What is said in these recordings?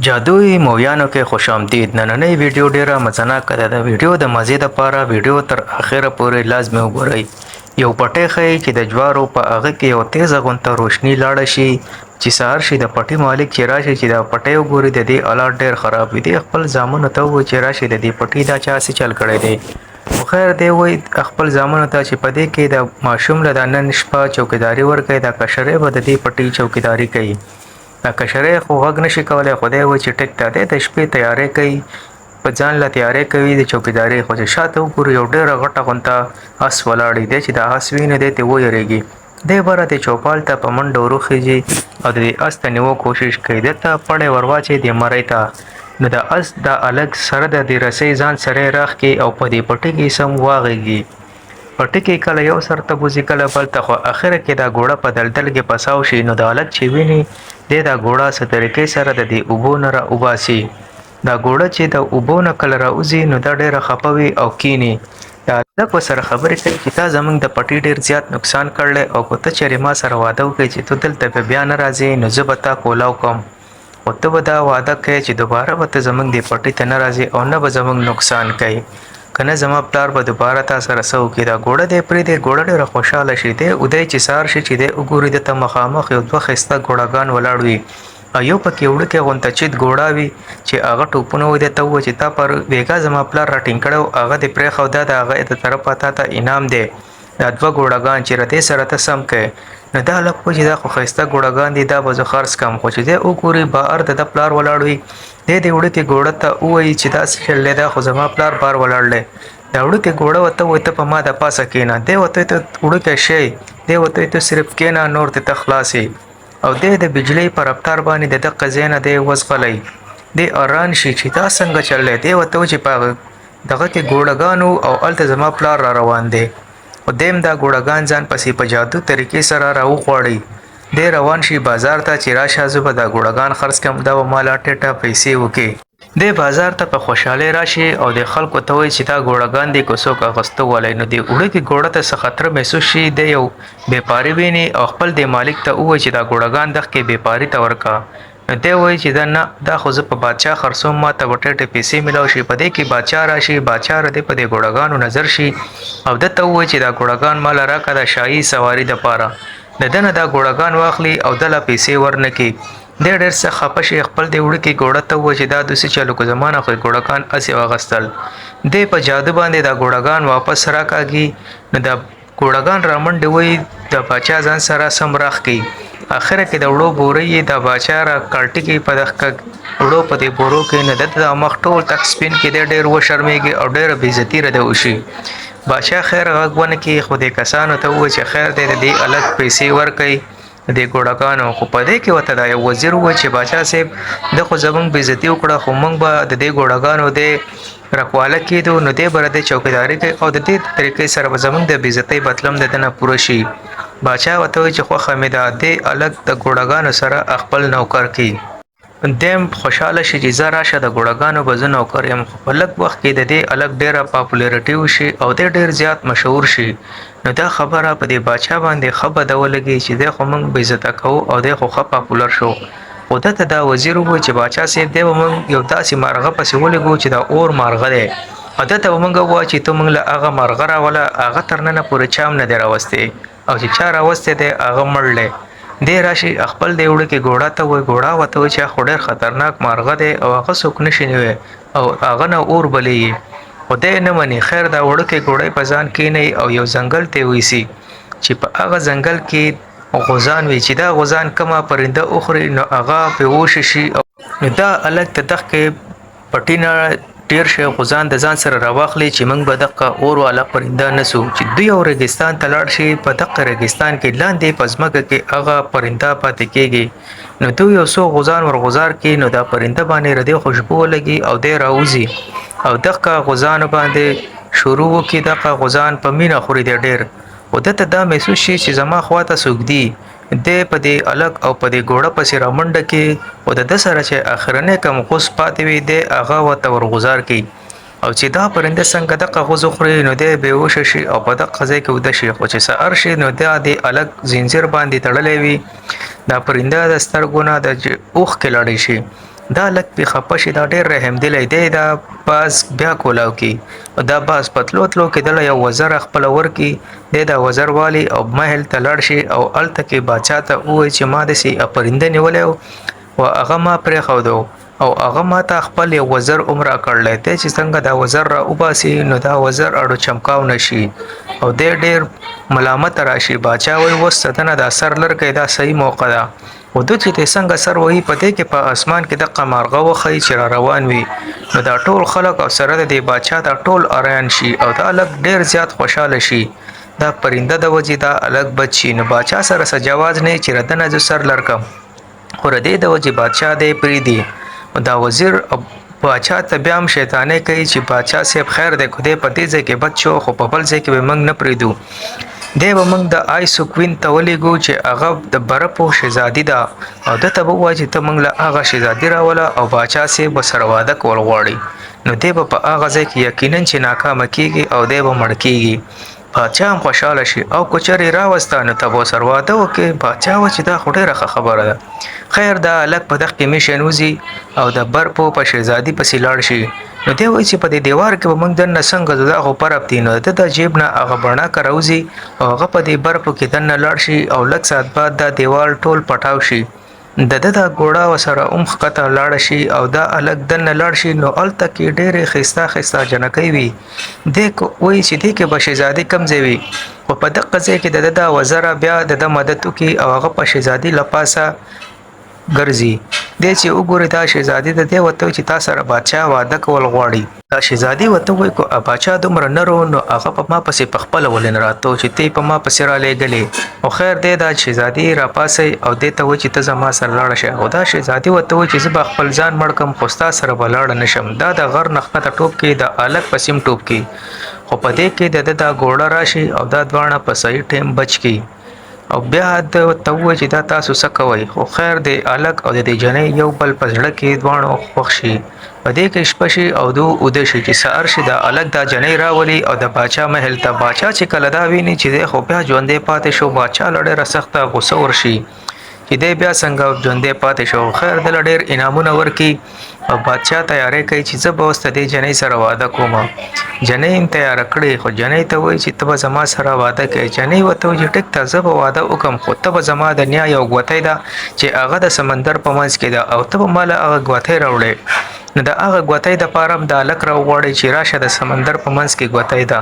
جادویي مویانو کې خوش آمدید. نننۍ ویډیو ډیره مزناکه ده. د ویډیو د مزې دپاره ویډیو تر اخره پورې لازمي وګورئ. یو پټی ښیي چې د جوارو په هغه کې یو تیزه غونته روشني لاړه شي چې سهار شي د پټي مالک چې راشي چې دا پټی وګوري د دې حالات ډېر خراب وي. دی خپل زامنو ته ووایي چې راشي د دې پټي دا چا څه چل کړی دی. خو خیر دی وایي خپل زامنو ته چې په دې کې د ماشوم له دا نن شپه چوکیداري ورکوي، دا کشرې به د دې پټي چوکیداري کوي. دا کشرې خو غږ نشي کولی، خو دی وایي چې ټیک ته دی د شپې تیاری کوي، په ځان له تیاری کوي د چوکیدارۍ. خو چې شاته وګوري یو ډېره غټه غونته اس ولاړ دی چې دا اس ویني دی ترې ویرېږي. دی به راته چوپال ته په منډه وروخیږي او د دې اس ته نیو کوشش کوي. ده ته پړی ور واچوي دې مرۍ ته، نو د اس دا الګ سره د دې رسۍ ځان سره راښکي او په دې پټي کې سم واغږي. پټي کې کله یو سر ته بوځي کله بل ته، خو اخره کې دا ګوړه په دلدل کې پساو شي. نو د هلک چې ویني دی دا ګوړه څه طریقې سره د دې اوبو نه را وباسي. دا ګوړه چې د اوبو نه کله راوځي نو دا ډېره خفه وي او کیني. دا هلک ورسره خبرې کوي چې تا زموږ د پټي ډېر زیات نقصان کړلی او که ته چېرې ما سره واده وکړې چې ته دلته بیا نه راځې نو زه به تا کولاو کوم، خو ته به دا واده کوې چې دوباره به ته زموږ دې پټي ته نه راځې او نه به زموږ نقصان کوې، که نه زما پلار به دوباره تا سره څه وکړي. دا ګوړه دی پرېږدی. ګوړه ډېره خوشحاله شي. دی ودی چې سهار شي چې دی وګوري ده ته مخامخ یو دوه ښایسته ګوړهګان ولاړ وي او یو پکې وړوکی غونته چت ګوړه وي چې هغه ټوپونه وي. ده ته ووایي چې تا پر بېګا زما پلار راټینګ کړی و هغه دې پرېښود، دا د هغه د طرفه تا ته انعام دی. دا دوه ګوړهګان چې ردې سره ته سم کوې. نو دا هلک وایي چې دا خو ښایسته ګوړهګان دي، دا به زه خرڅ کړم. خو چې دی وګوري بهر د ده پلار ولاړ وي، دی دې وړوکې ګوړه ته ووایي چې دا څه چل دی، دا خو زما پلار بهر ولاړ دی. دا وړوکې ګوړه ورته وایي ته په ما د پاسه کښېنه. دی ورته وایي ته وړوکی شی، دی ورته وایي ته صرف کښېنه نور دې ته خلاص یې. او دی د بجلۍ په رفتار باندې د دغه ځای نه دی وځغلی. دی حیران شي چې دا څنګه چل دی. دی ورته وایي چې په دغه کې ګوړهګان وو او هلته زما پلار را روان دی. خو دی هم دا ګوړهګان ځان پسې په جادو طریقې سره راوغواړي. دی روان شي بازار ته چې راشه زه به دا ګوړهګان خرڅ کړم، دا به ما لا ټیټه پیسې وکړي. دی بازار ته په خوشحالۍ راشي او د خلکو ته وایي چې دا ګوړهګان دی که څوک اخیسته ولی. نو د وړوکې ګوړه ته څه خطره محسوس شي. دی یو بیپاري ویني او خپل د مالک ته ووایي چې دا ګوړهګان دغه بیپاري ته ورکړه. نو دی وایي چې دا نه، دا خو زه په بادشاه خرڅوم، ما ته به ټیټې پیسې میلاو شي. په دې کې بادشاه راشي. بادشاه ردې په دې ګوړهګانو نظر شي او ده ته ووایي چې دا ګوړهګان ماله راکړه د شاهي سواري دپاره. د ده نه دا ګوړهګان واخلي او ده له پیسې ورنکړي. دی ډېر څه خفه شي. خپل د وړوکې ګوړه ته ووایي چې دا دوسې چلو که زما نه خو یې ګوړهګان هسې واخیستل. دی په جادو باندې دا ګوړهګان واپس راکاږي. نو دا ګوړهګان رامنډې وایي د باچا ځان سره سم راښکي. اخره کې د وړو بورۍ یې د باچا را کالټي کوي په دغه وړو په دې بورو کې. نو ده د مخ ټول تک سپین کې دی ډېر وشرمېږي او ډېره بېعزتي رده وشي. باچا خیر غږ ونه کړي، خو دې کسانو ته ووایي چې خیر دی د دې هلک پیسې ورکوي د ګوړهګانو. خو په دې کې ورته دا یو وزیر ووایي چې باچا صاحب ده خو زموږ بېعزتي وکړه، خو موږ به د دې ګوړهګانو د رکواله کېدو نو دی به د چوکیداري کوي او د دې طریقې سره به زموږ د بېعزتۍ بدله هم د ده نه پوره شي. باچا ورته وایي چې خوښه مې ده، دې هلک د ګوړهګانو سره خپل نوکر کړي. دی هم خوشحاله شي چې زه راشه د ګوړهګانو به زه نوکر یم. خو په لږ وخت کې د دې هلک ډېره پاپولیرټي وشي او دی ډېر زیات مشهور شي. نو دا خبره په دې باچا باندې ښه بده ولګي چې دی خو موږ بېعزته کوو او دی خو ښه پاپولر شو. خو ده ته دا وزیر ووایي چې باچا صاحب دی به موږ یو داسې مارغه پسې ولګو چې دا اور مارغه دی او ده ته به موږ ووایو چې ته موږ له هغه مارغه راوله، هغه تر ننه پورې چا هم نه دی راوستی او چې چا راوستی دی هغه مړ دی. دی راشي خپل د وړوکې ګوړه ته وایي، ګوړه ورته وایي چې خو ډېر خطرناک مارغه دی او هغه څوک نشي نیوی او هغه نه اور بلیږي. خو دی نه مني. خیر دا وړوکې ګوړی په ځان کښېنوي او یو ځنګل ته ویسي چې په هغه ځنګل کې غوزان وي چې دا غوزان کومه پرنده وخوري نو هغه پرې ووشه شي. نو دا هلک د دغې پټي نه ډېر شی غوزان د ځان سره راواخلي چې موږ به دغه اور والا پرنده نسو. چې دوی یو ریګستان ته لاړ شي، په دغه ریګستان کې لاندې په ځمکه کې هغه پرنده پاتې کېږي. نو دوی یو څو غوزان ورغوزار کړي نو دا پرنده باندې ردې خوشبو ولګي او دی راوځي او دغه غوزانو باندې شروع وکړي. دغه غوزان په مینه خوري دی ډېر. خو ده ته دا محسوس شي چې زما خواته څوک دي. دی په دې هلک او په دې ګوړه پسې رامنډه کړي او د ده سره چې اخرنی کم غوز پاتې وي دی هغه ورته ورغوزار کړي او چې دا پرنده څنګه دغه غوز وخوري نو دی بېهوشه شي او په دغه ځای کې ویده شي. خو چې سهار شي نو دا د هلک زنځیر باندې تړلی وي. دا پرنده د سترګو نه د اوښکې لاړې شي دا لک په خپه شي دا ډېر رحم دلی دی دا باز بیا کولاو کی دا باز پتلو تلو کې دله یو وزر خپل ورکی دا وزر والی او محل ته لاړ شي او الته کې باچا ته وایي چې ما داسې پرنده نیولی و هغه ما پرېښودو او هغه ما ته خپل یو وزر عمره کړلی دی چې څنګه دا وزر را وباسي نو دا وزر اړو چمکاو نشي او دی ډېر ملامت راشي باچا وایي اوس څه دا سر لرګی دا صحیح موقع ده و دوی چې څنګه سر وهي په دې کې په اسمان کې دغه مارغه وښیي چې را روان وي نو دا ټول خلک او سره د دې باچا دا ټول اریان شي او دا هلک ډېر زیات خوشحاله شي دا پرنده د وجې دا هلک بچ شي نو باچا سره څه جواز نه چې ردنه زه سر لرکم خو د دې د وجې بادشاه دی پرېږدي دا وزیر باچا ته بیا هم شیطانۍ کوي چې باچا صاحب خیر دی خدای په دې ځای کې بچ شو خو په بل ځای کې به موږ نه پرېږدو دی به موږ د آیسو کوین ته ولیږو چې هغه د برپو شهزادي ده او ده ته به ووایي چې ته موږ له هغه شهزادي راوله او باچا صاحب به سره واده کول غواړي نو دی به په هغه ځای کې یقینا چې ناکامه کیږي او دی به مړ کیږي باچا هم خوشحاله شي او که چېرې راوسته نو ته به ورسره واده وکړې باچا وه چې دا خو ډېره ښه خبره ده خیر دا هلک په دغه کې میشن وځي او د برپو په شهزادي پسې لاړ شي نو دی وایي چې په دې دیوار کې به موږ دننه څنګه ځو دا خو پرب دی نو د جیب نه هغه بڼکه راوځي او هغه په دې برپو کې دننه لاړ شي او لږ ساعت بعد دا دیوال ټول پټاو شي د دا ګوړه وسره ښکته لاړه شي او دا هلک دننه لاړ شي نو هلته کې ډېرې ښایسته ښایسته جنکۍ وي دی وایي چې دې کې به شهزادي کوم ځای وي خو په دغه ځای کې د دا وزره بیا د مدد وکړي او هغه په شهزادي له پاسه ګرځي دی چې وګوري دا شهزادي د دې ورته چې تا سره باچا واده کول غواړي دا شهزادي ورته وایي که باچا دومره نه رو نو هغه په ما پسې پخپله ولې نه راته چې تی په ما پسې رالیږلې او خیر دی دا شهزادي راپاسی او دې ته وایي چې ته زما سره لاړه شه او دا شهزادي ورته وایي چې زه به خپل ځان مړ کړم خو ستا سره به لاړه نه شم دا د غر نه ښکته ټوپ کې د هلک په سیم ټوپ کې خو په دې کې د دا ګوړه راشي او دا دواړه په صحیح ټیم بچ کی او بیا د ته وایي چې دا تاسو څه کوئ خو خیر دی هلک او د دې جنۍ یو بل په زړه کې دواړو خوښ شي په دې کې شپه شي او دو اوده شي چې سهار شي دا هلک دا جنۍ راولي او د باچا محل ته باچا چې کله دا ویني چې دی خو بیا ژوندی پاتې شو باچا له ډېره سخته غوسه ورشي چې دی بیا څنګه ژوندی پاتې شو خیر دله ډېر انعامونه ورکړي او بادشاه تیاری کوي چې زه به اوس د دې جنۍ سره واده کوم جنۍ هم تیاره کړې خو جنۍ ته وایي چې ته به زما سره واده کوې جنۍ ورته وایي چې ټیک ته زه به واده وکړم خو ته به زما د نیا یو ګوتۍ ده چې هغه د سمندر په منځ کې ده او ته به ما له هغه ګوتۍ راوړې نو د هغه ګوتۍ دپاره هم د هلک راوغواړئ چې راشه د سمندر په منځ کې ګوتۍ ده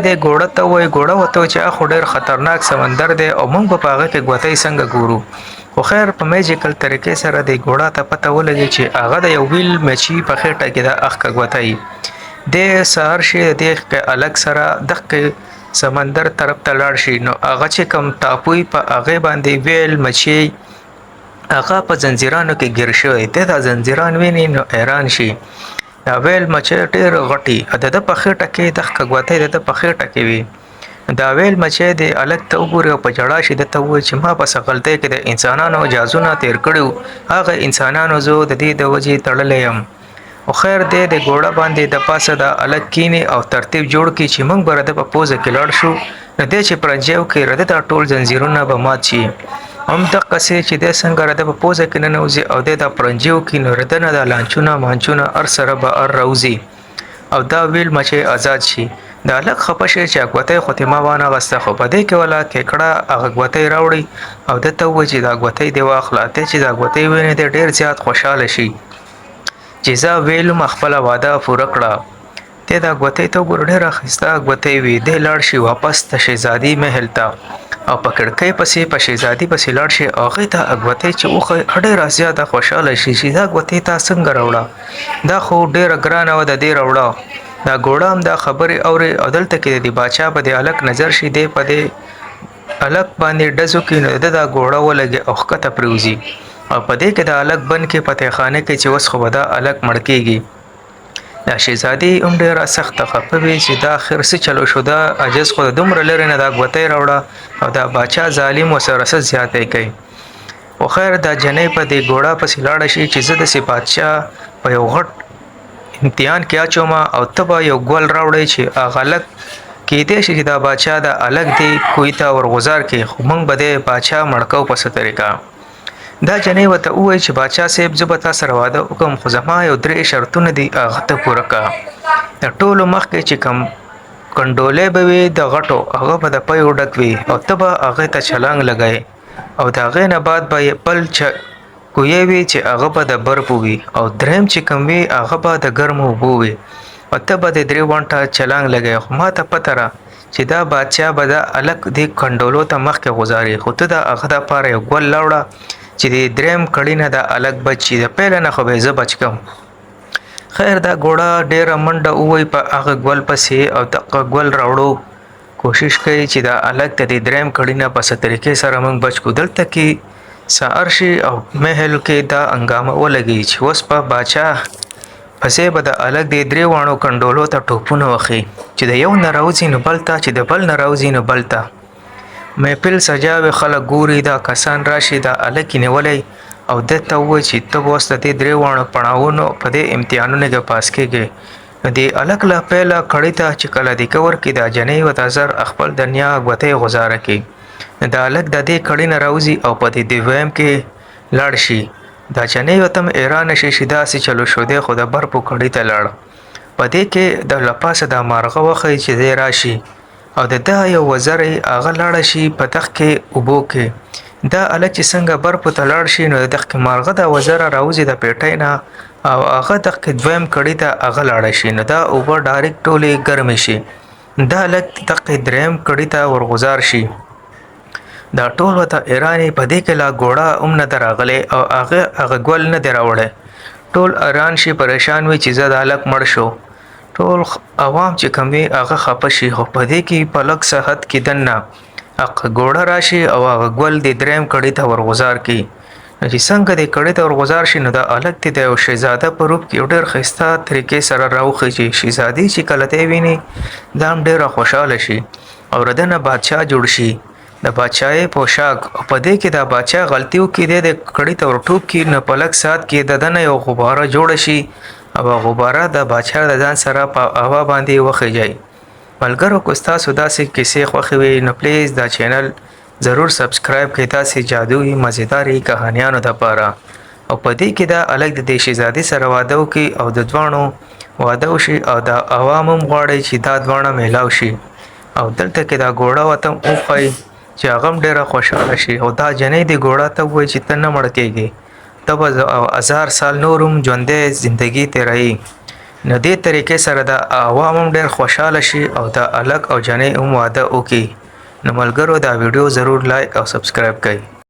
دی ګوړه ته وایي ګوړه ورته وایي چې خو ډېر خطرناک سمندر دی او موږ به په هغه کې ګوتۍ څنګه ګورو خو خیر په میجیکل طریقې سره د ګوړه ته پته ولګي چې هغه د یو ویل مچي په خېټه کې د اخکه ګوتۍ د سهار شي د هلک سره دغه سمندر طرف ته لاړ شي نو هغه چې کوم ټاپوی په هغې باندې ویل مچي هغه په زنځیرانو کې ګیر شوی دی دا زنځیران ویني نو حیران شي دا ویل مچۍ ډېر غټي د ده په خېټه کې دغه ګوتۍ د ده په خېټه کې وي دا ویل مچۍ د هلک ته وګوري او په ژړا شي ده ته ووایي چې ما په څه غلطۍ کې د انسانانو جازونه تیر کړي هغه انسانانو زه د دې د وجې تړلی یم او خیر دی د ګوړه باندې د پاسه د هلک کینې او ترتیب جوړ کړي چې موږ به رده په پوزه کې لاړ شو نو دی چې پرنجی وکړي رده دا ټول زنځیرونه به مات شي همدقسې چې دی څنګه رده په پوزه کې ننوځي او دی دا پرنجي وکړي نو رده نه دا لانچونه مانچونه هر سره به هر راوځي او دا ویل مچۍ آزاد شي د هلک خفه شي چې ګوتۍ خو تې ما وانهغسته خو په دې کې وله کیکړه هغه ګوتۍ راوړي او ده ته ووایي چې دا ګوتۍ دې واخله دی چې دا ګوتۍ ویني دی ډېر زیات خوشحاله شي چې زه ویلم خپله واده پوره کړه دی دا ګوتۍ ته وګوره ډېره ښایسته ګوتۍ وي دی لاړ شي واپس د شهزادي محل ته او په کړکۍ پسې په شهزادي پسې لاړ شي او هغې ته ګوتۍ چې وښایي ډېره زیاته خوشحاله شي چې دا ګوتۍ تا څنګه راوړه دا خو ډېره ګرانه وه د دې راوړه دا ګوړه هم دا خبرې اوري او دلته کې د دې باچا په دې هلک نظر شي دی په دې هلک باندې ډزو کې نو د دا ګوړه ولګي او ښکته پرېوځي او په دې کې د هلک بند کې په تیخانه کې چې اوس خو به دا هلک مړ کېږي دا شهزادي هم ډېره سخته خفه وي چې دا آخر څه چلو شو دا عجز خو د دومره لرې نه دا ګوتۍ راوړه او دا باچا ظالم ورسره څه زیاتی کوي خو خیر دا جنۍ په دې ګوړه پسې لاړه شي چې زه داسې بادشاه په یو غټ امتحان کې اچوم او ته به یو ګل راوړی چې هغه هلک کیدای شي چې دا باچا د هلک دی کوی ته ورغوزار کړي خو موږ به د باچا مړ کوو په څه طریقه دا جنې ورته ووایي چې باچا صاحب زه به تا سره واده وکړم خو زما یو 3 شرطونه دي هغه ته پوره کړه. د ټولو مخکې چې کوم کنډولې به وي د غټو هغه به د پیو ډک وي او ته به هغې ته چلنګ لګوې او د هغې نه بعد به یې بل کویې وي چې هغه به د برفو وي او دریم چې کوم وي هغه به د ګرمو اوبو وي او ته به د 3 غونټه چلنګ لګوې. خو ما ته پته را چې دا بادشاه به دا الک د کنډولو ته مخکې غوځاري خو ته د هغه دپاره یو ګل راوړه چې د دریم کړي نه دا الک بچ شي د پیله نه خو به زه بچ کم. خیر دا ګوړه ډیره منډه ووی په هغه ګل پسې او دغه ګل راوړو کوشش کوي چې دا الک ته د دریم کړي نه په څه طریقې سره موږ بچ کړو. دلته کې سهار شي او محل کې دا هنګامه ولګي چې اوس په باچا پسې به د الک د 3 واڼو کنډولو ته ټوپونه وخی چې د یو نه راوځي نو بل ته چې د بل نه راوځي نو بل ته محفل سجاوي خلک ګوري دا کسان راشي دا الک نیولی او دته وایي چې ته اوس د 3 واڼو پړاوونو په دې امتحانونو کې پاس کېږي. نو د الک له پیله کړي ته چې کله د کور کې دا جنۍ وته زر خپل دنیا غوته غزاره کوي د الک د دې کړي نه راوځي او په دې دویم کې لاړ شي دا جنۍ وتم ایران شي شدا سي چلو شو دی خو د برپو کړي ته لاړ په دې کې د لپاسه د مارغه وخی چې دی راشي او د دا یو وزرې هغه لاړ شي په تخ کې اوبو کې دا الک چې څنګه برپو ته لاړ شي نو د دغه مارغه د وزره راوځي د پیټۍ نه او هغه دغه دویم کړي ته هغه لاړ شي نو دا اوبه ډایرکټ ټولې ګرم شي دا الک دغه دریم کړي ته ورغزار شي دا ټول وته ایرانی په دې کې لا ګوړه نه دراغله او هغه ګول نه دراوړه ټول ایران شي پریشان وي چې زاد الک مړ شو ټول عوام چې کوم وي هغه خپه شي خو په دې کې په لک صحت کې دنه هغه ګوړه راشي او هغه ګول د دریم کړي ته ورغزار کی چې څنګه د کړي ته ورغزار شي نو دا الک ته د شهزاده په روپ کې ډېر خسته طریقې سره راوخی چې شهزادي چې کله ته ویني دا ډېر خوشاله شي او ردنه بادشاه جوړ شي د بادشاہي پوشاک په دې کې د بادشاہ غلطیو کې د کړي تور ټوب کې نه پلک سات کې د دنه یو غباره جوړ شي او غباره د بادشاہ د ځان سره په هوا باندې وخیږي. ملګرو کو تاسو داسې کیسې خوښوي نو پلیز دا چینل ضرور سبسکرایب کړئ تاسو جادویي مزیداري کہانیانو د پاره او په دې کې دا الک د شهزادي سره واده وکي او د دوانو واده وشي او د عوامو غواړي چې دا دوانه میلاو شي او دلته کې دا ګوړه وته اوخی چې هغه ډیره خوشاله شي او دا جنې دی ګوړه ته وایي چې ته نه مړ کېږي ته به 1000 سال نورم ژوندې ژوندګي تیرایي. نو دې طریقې سره د عوام ډیر خوشاله شي او د الک او جنې واده وکي. نو ملګرو دا ویډیو ضرور لایک او سبسکرایب کړئ.